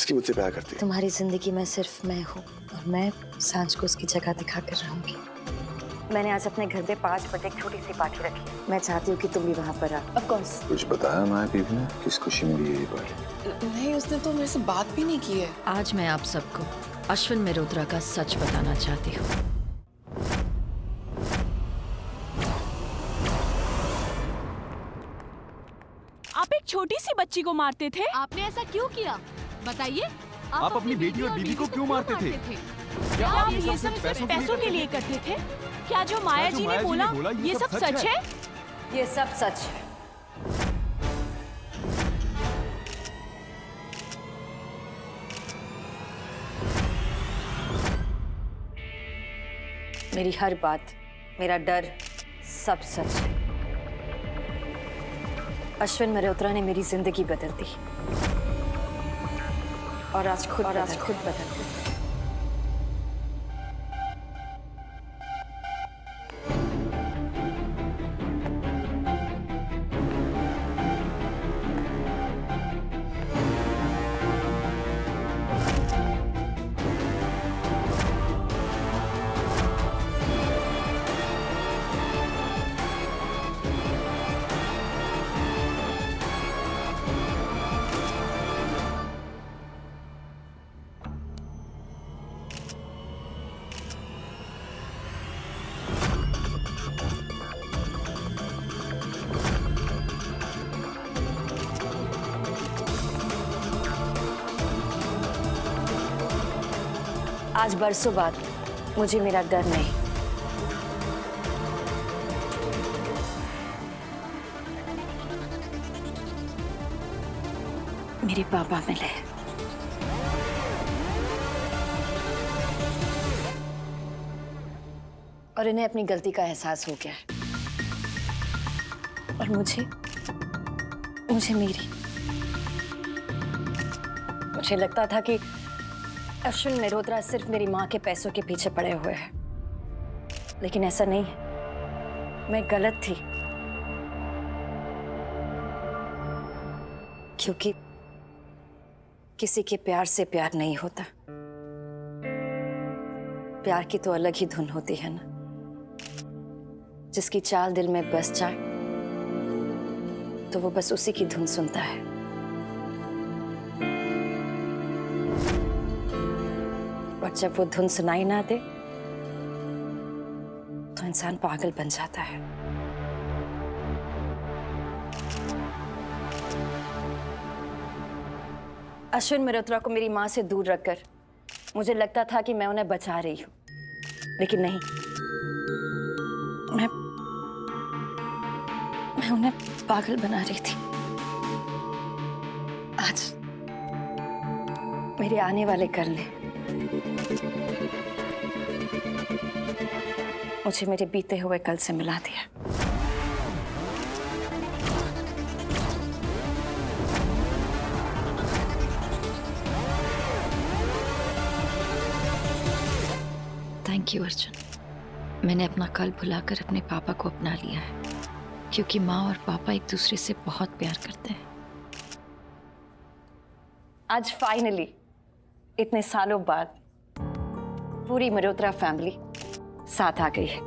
कि मुझसे प्यार करती है। तुम्हारी जिंदगी में सिर्फ मैं हूँ और मैं सांझ को उसकी जगह दिखा कर रहूंगी। मैंने आज अपने घर पे 5 बजे एक छोटी सी पार्टी रखी। मैं चाहती हूँ कि तुम भी वहाँ पर आओ। Of course. कुछ बताया माया बीवी ने किस खुशी में दी है ये पार्टी? नहीं, उसने तो मेरे से बात भी नहीं की है। आज मैं आप सबको अश्विन मेहरोत्रा का सच बताना चाहती हूँ। आप एक छोटी सी बच्ची को मारते थे। आपने ऐसा क्यों किया? बताइए। आप अपनी बेटी और बीवी को क्यों मारते थे? क्या आप ये सब सिर्फ पैसों के लिए करते थे? क्या जो माया जी ने बोला ये सब सच है? ये सब सच है। मेरी हर बात, मेरा डर, सब सच है। अश्विन मेहरोत्रा ने मेरी जिंदगी बदल दी और आज खुद बदल दी। आज बरसों बाद मुझे मेरा डर नहीं, मेरे पापा मिले। और इन्हें अपनी गलती का एहसास हो गया है। और मुझे लगता था कि अश्विन मेहरोत्रा सिर्फ मेरी माँ के पैसों के पीछे पड़े हुए हैं, लेकिन ऐसा नहीं है। मैं गलत थी, क्योंकि किसी के प्यार से प्यार नहीं होता। प्यार की तो अलग ही धुन होती है ना, जिसकी चाल दिल में बस जाए तो वो बस उसी की धुन सुनता है। और जब वो धुन सुनाई ना दे तो इंसान पागल बन जाता है। अश्विन मेहरोत्रा को मेरी मां से दूर रखकर मुझे लगता था कि मैं उन्हें बचा रही हूं, लेकिन नहीं। मैं उन्हें पागल बना रही थी। आज मेरे आने वाले कल ने मुझे मेरे बीते हुए कल से मिला दिया। Thank you Arjun. मैंने अपना कल भुलाकर अपने पापा को अपना लिया है, क्योंकि माँ और पापा एक दूसरे से बहुत प्यार करते हैं। आज फाइनली इतने सालों बाद पूरी मेहरोत्रा फैमिली साथ आ गई है,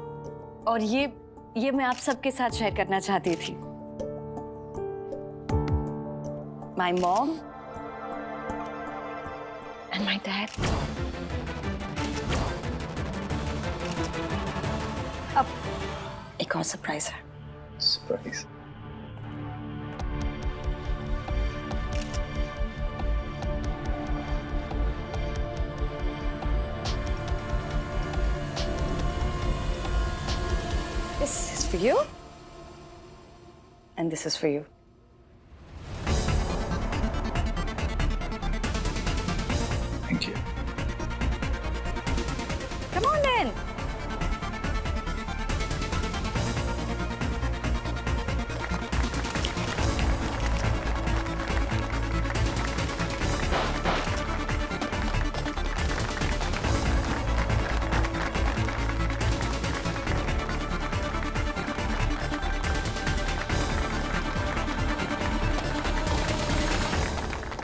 और ये मैं आप सबके साथ शेयर करना चाहती थी। My mom and my dad. अब एक और सरप्राइज है। Surprise? This is for you, and this is for you. Thank you. Come on then.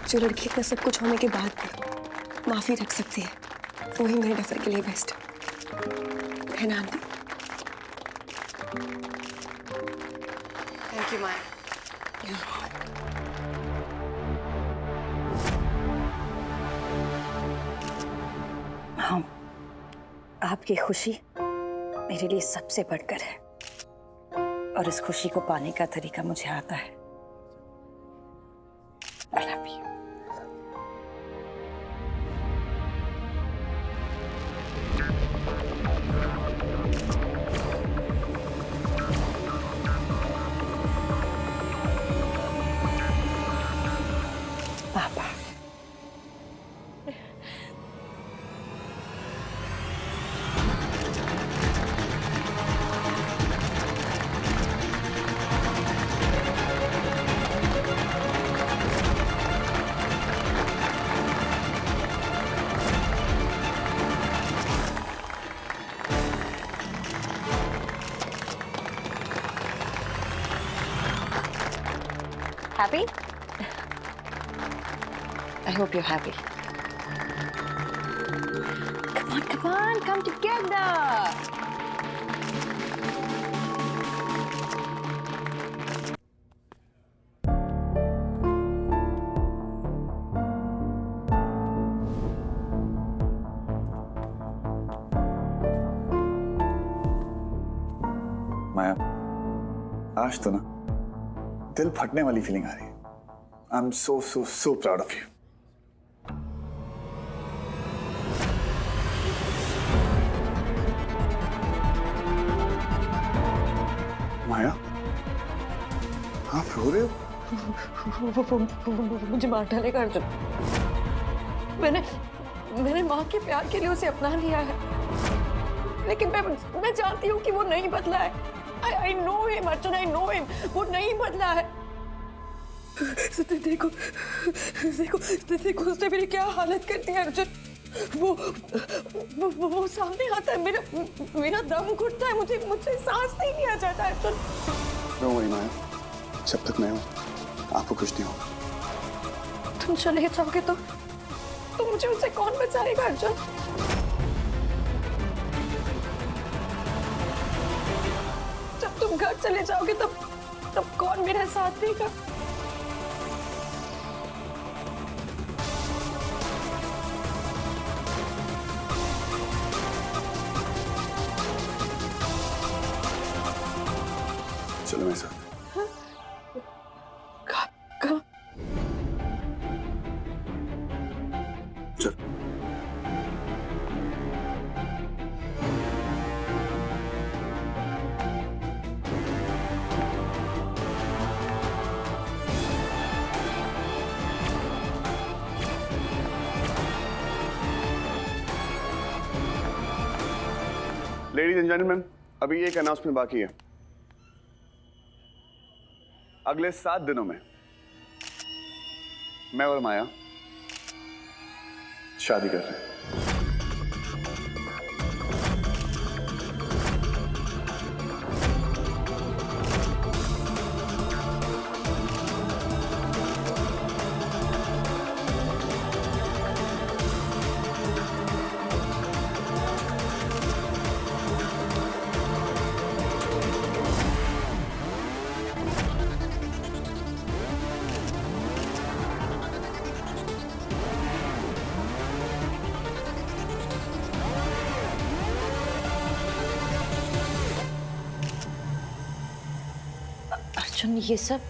जो लड़की का सब कुछ होने के बाद भी माफी रख सकती है, वही मेरे डफर के लिए बेस्ट है ना आंटी? थैंक यू माया। हाँ, आपकी खुशी मेरे लिए सबसे बढ़कर है और इस खुशी को पाने का तरीका मुझे आता है। I love you. पापा, happy? I hope you're happy. Come on, come together. माया, आज तो ना दिल फटने वाली फीलिंग आ रही है। I am so proud of you. Maya, आप रो रहे हो? मुझे मार डालेगा अर्जुन। मैंने माँ के प्यार के लिए उसे अपना लिया है, लेकिन मैं जानती हूँ कि वो नहीं बदला है। I know him, Arjun, I know him. वो नहीं बदला है। देखो उसने मेरी क्या हालत कर दी है अर्जुन। वो सामने आता है, मेरा दम घुटता है, मुझसे सांस नहीं लिया जाता है अर्जुन। रो मत माया, जब तक मैं हूँ आपको कुछ नहीं होगा। तुम चले जाओगे तो मुझे उनसे कौन बचाएगा अर्जुन? जब तुम घर चले जाओगे तब कौन मेरा साथ देगा? चलो मेरे साथ। कहाँ? चल। लेडीज एंड जेंटलमैन, अभी एक अनाउंसमेंट बाकी है। अगले 7 दिनों में मैं और माया शादी कर रहे हैं। अर्जुन, ये सब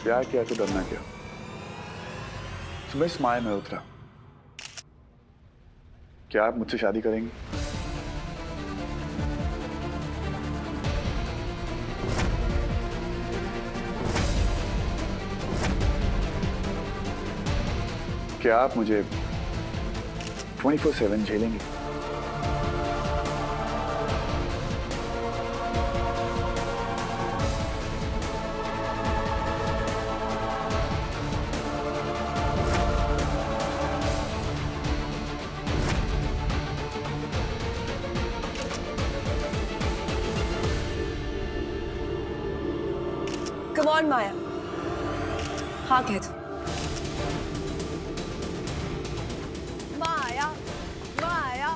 प्यार किया तो डरना क्या? सुबह इस माया में उतरा। क्या आप मुझसे शादी करेंगे? क्या आप मुझे 24/7 झेलेंगे? कम ऑन माया, हाँ कह दो। माया माया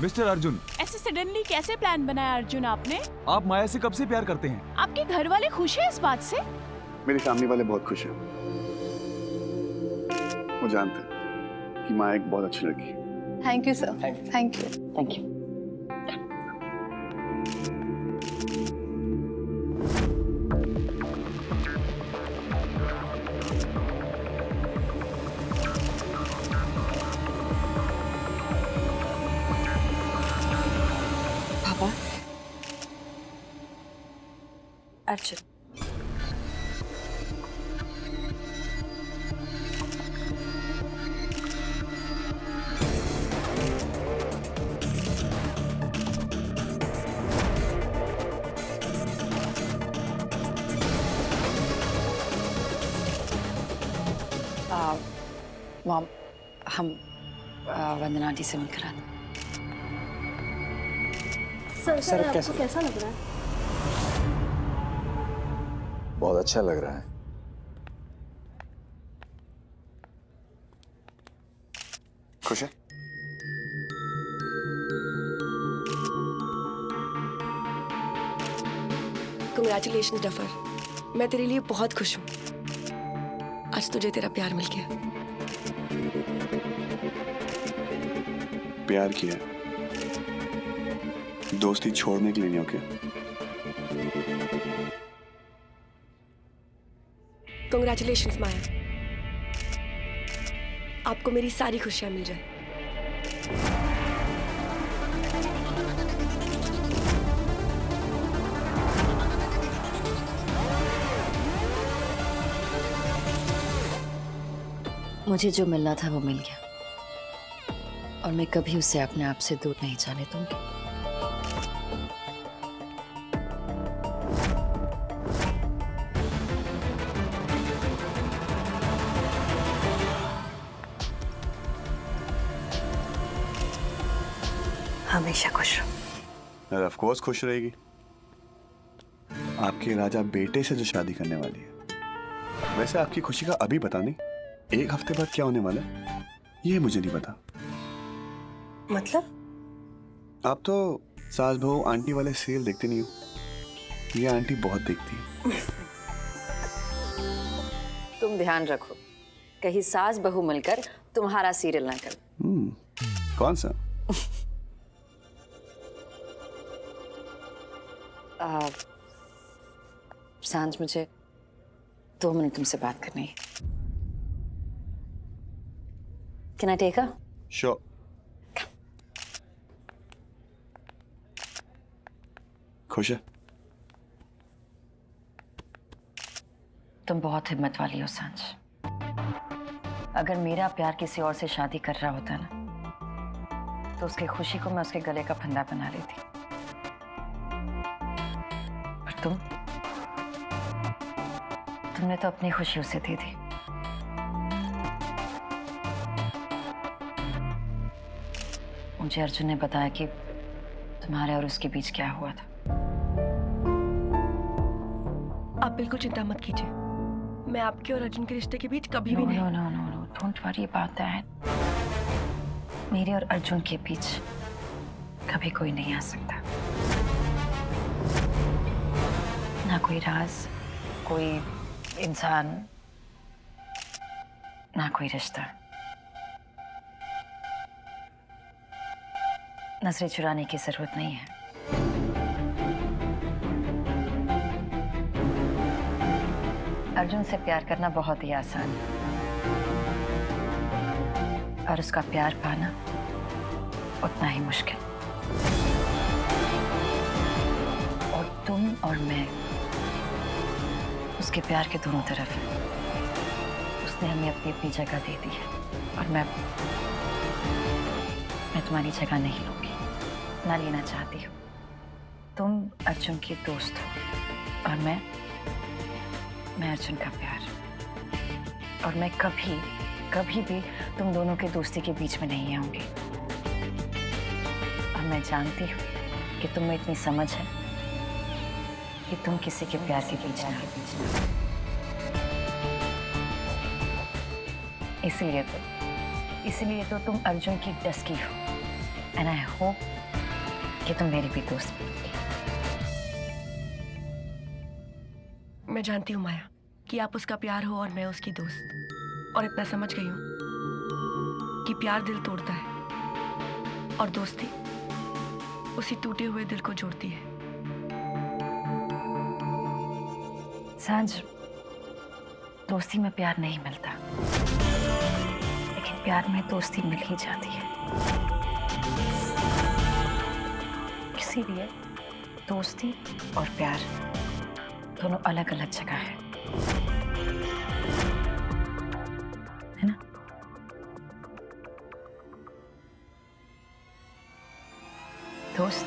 मिस्टर अर्जुन, ऐसे सडनली कैसे प्लान बनाया अर्जुन आपने? आप माया से कब से प्यार करते हैं? आपके घर वाले खुश हैं इस बात से? मेरी फैमिली वाले बहुत खुश हैं। वो जानते हैं कि माया एक बहुत अच्छी लड़की है। Thank you sir, thank you, thank you. पापा, अर्जुन, मॉम, हम वंदना आंटी से मिलकर आते हैं। सर आपको कैसा लग रहा है? बहुत अच्छा लग रहा है। खुश है? कंग्रेचुलेशन डफर, मैं तेरे लिए बहुत खुश हूँ। आज तुझे तेरा प्यार मिल गया। प्यार किया, दोस्ती छोड़ने के लिए नहीं। ओके, कंग्रेचुलेशंस माया, आपको मेरी सारी खुशियां मिल जाए। मुझे जो मिलना था वो मिल गया और मैं कभी उसे अपने आप से दूर नहीं जाने दूंगी। हमेशा खुश रहो। और ऑफ कोर्स खुश रहेगी। आपके राजा बेटे से जो शादी करने वाली है। वैसे आपकी खुशी का अभी पता नहीं, एक हफ्ते बाद क्या होने वाला है ये मुझे नहीं पता। मतलब? आप तो सास बहू आंटी वाले सीरियल देखते नहीं हो। ये आंटी बहुत देखती है। तुम ध्यान रखो, कहीं सास बहू मिलकर तुम्हारा सीरियल ना कर। कौन सा? सांझ, मुझे 2 मिनट तुमसे बात करनी है। Can I take her? Sure. खुश है? तुम बहुत हिम्मत वाली हो सांझ। अगर मेरा प्यार किसी और से शादी कर रहा होता ना, तो उसकी खुशी को मैं उसके गले का फंदा बना लेती। और तुमने तो अपनी खुशी उसे दे दी। मुझे अर्जुन ने बताया कि तुम्हारे और उसके बीच क्या हुआ था। आप बिल्कुल चिंता मत कीजिए, मैं आपके और अर्जुन के रिश्ते के बीच कभी भी नहीं। No, don't worry about that. मेरे और अर्जुन के बीच कभी कोई नहीं आ सकता। ना कोई राज, कोई इंसान, ना कोई रिश्ता। नजरें चुराने की जरूरत नहीं है। अर्जुन से प्यार करना बहुत ही आसान है और उसका प्यार पाना उतना ही मुश्किल। और तुम और मैं उसके प्यार के दोनों तरफ हैं। उसने हमें अपनी अपनी जगह दे दी है और मैं तुम्हारी जगह नहीं लूंगी, ना लेना चाहती हूँ। तुम अर्जुन की दोस्त हो और मैं अर्जुन का प्यार। और मैं कभी भी तुम दोनों के दोस्ती के बीच में नहीं आऊंगी। और मैं जानती हूँ कि तुम में इतनी समझ है कि तुम किसी के प्यार के बीच ना। इसीलिए तो तुम अर्जुन की डस्की हो। एंड आई होप कि तुम मेरी भी दोस्त बनोगी। मैं जानती हूँ माया कि आप उसका प्यार हो और मैं उसकी दोस्त, और इतना समझ गई हूँ कि प्यार दिल तोड़ता है और दोस्ती उसी टूटे हुए दिल को जोड़ती है। सांझ, दोस्ती में प्यार नहीं मिलता, लेकिन प्यार में दोस्ती मिल ही जाती है। इसीलिए दोस्ती और प्यार दोनों अलग अलग जगह है ना? दोस्त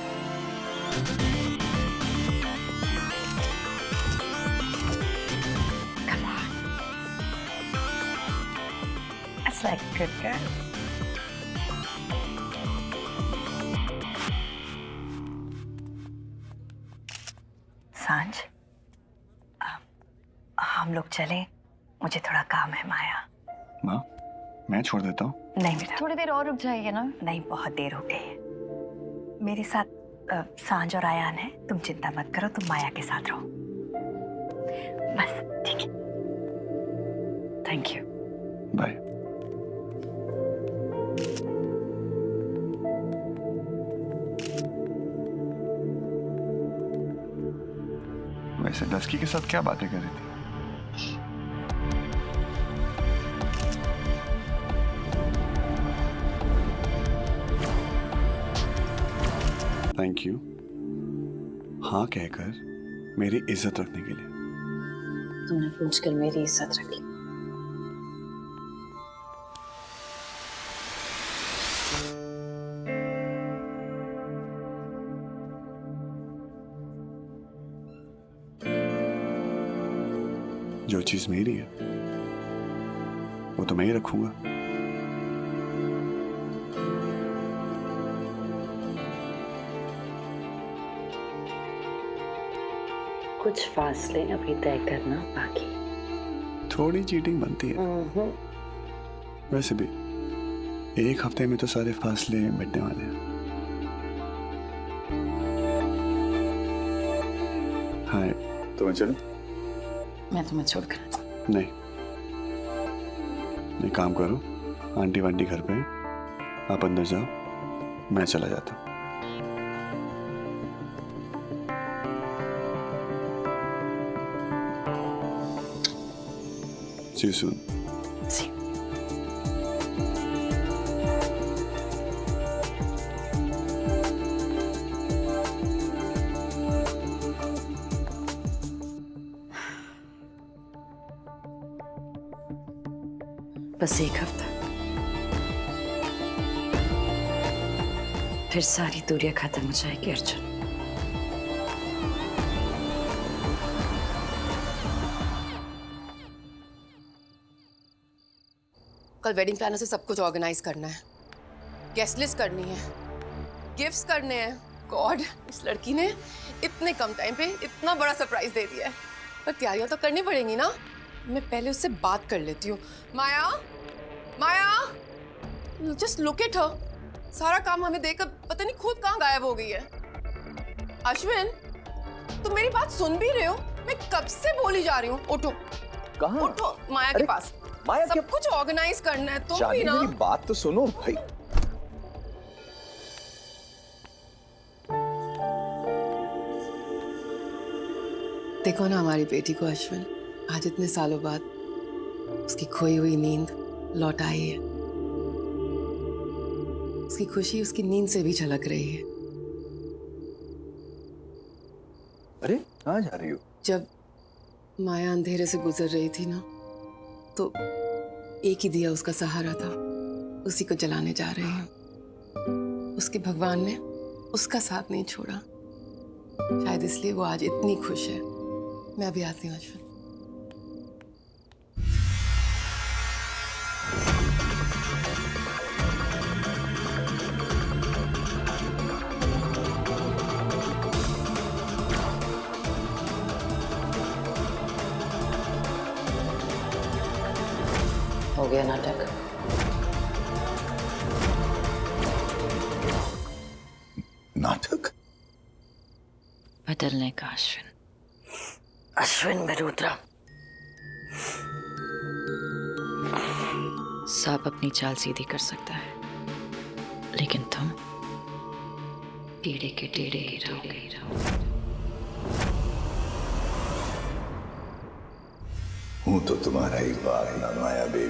come on, that's like a good girl. सांझ, हम लोग चले, मुझे थोड़ा काम है। माया, माँ, मैं छोड़ देता हूँ। नहीं बेटा, थोड़ी देर और रुक जाइए ना। नहीं, बहुत देर हो गई है। मेरे साथ सांझ और आयान है, तुम चिंता मत करो, तुम माया के साथ रहो बस। ठीक है, थैंक यू, बाय। वैसे डस्की के साथ क्या बातें कर रही थी? थैंक यू हाँ कहकर मेरी इज्जत रखने के लिए। तुमने पूछकर मेरी इज्जत रखी। जो चीज मेरी है वो तो मैं ही रखूंगा। कुछ फासले अभी तय करना बाकी। थोड़ी चीटिंग बनती है। वैसे भी एक हफ्ते में तो सारे फासले मिटने वाले हैं। हाय, तो मैं चलूं? मैं तुम्हें छोड़कर नहीं, एक काम करो, आंटी वांटी घर पे, आप अंदर जाओ, मैं चला जाता हूँ। See you soon. See. बस एक हफ्ता, फिर सारी दूरियां खत्म हो जाएगी अर्जुन। कल वेडिंग प्लानर से सब कुछ ऑर्गेनाइज करना है, गेस्ट लिस्ट करनी है, गिफ्ट्स करने हैं। गॉड, इस लड़की ने इतने कम टाइम पे इतना बड़ा सरप्राइज दे दिया है, पर तैयारियां तो करनी पड़ेंगी ना। मैं पहले उससे बात कर लेती हूँ। माया, माया, जस्ट लुक एट हर। सारा काम हमें देकर पता नहीं खुद कहाँ गायब हो गई है। अश्विन, तुम मेरी बात सुन भी रहे हो? मैं कब से बोली जा रही हूँ, उठो। कहाँ? उठो, माया के पास। माया, सब कुछ ऑर्गेनाइज करना है, तुम भी ना। मेरी बात तो सुनो भाई। देखो ना हमारी बेटी को अश्विन, आज इतने सालों बाद उसकी खोई हुई नींद लौट आई है। उसकी खुशी उसकी नींद से भी झलक रही है। अरे कहाँ जा रही हो? जब माया अंधेरे से गुजर रही थी ना, तो एक ही दिया उसका सहारा था, उसी को जलाने जा रही हूँ। उसके भगवान ने उसका साथ नहीं छोड़ा, शायद इसलिए वो आज इतनी खुश है। मैं अभी आती हूँ अश्विन। हो गया नाटक। नाटक? बदलने का अश्विन, अश्विन मल्होत्रा। सांप अपनी चाल सीधी कर सकता है, लेकिन तुम टेढ़े के टेढ़े ही रहोगे। हूं तो तुम्हारा ही बाग ना माया बे।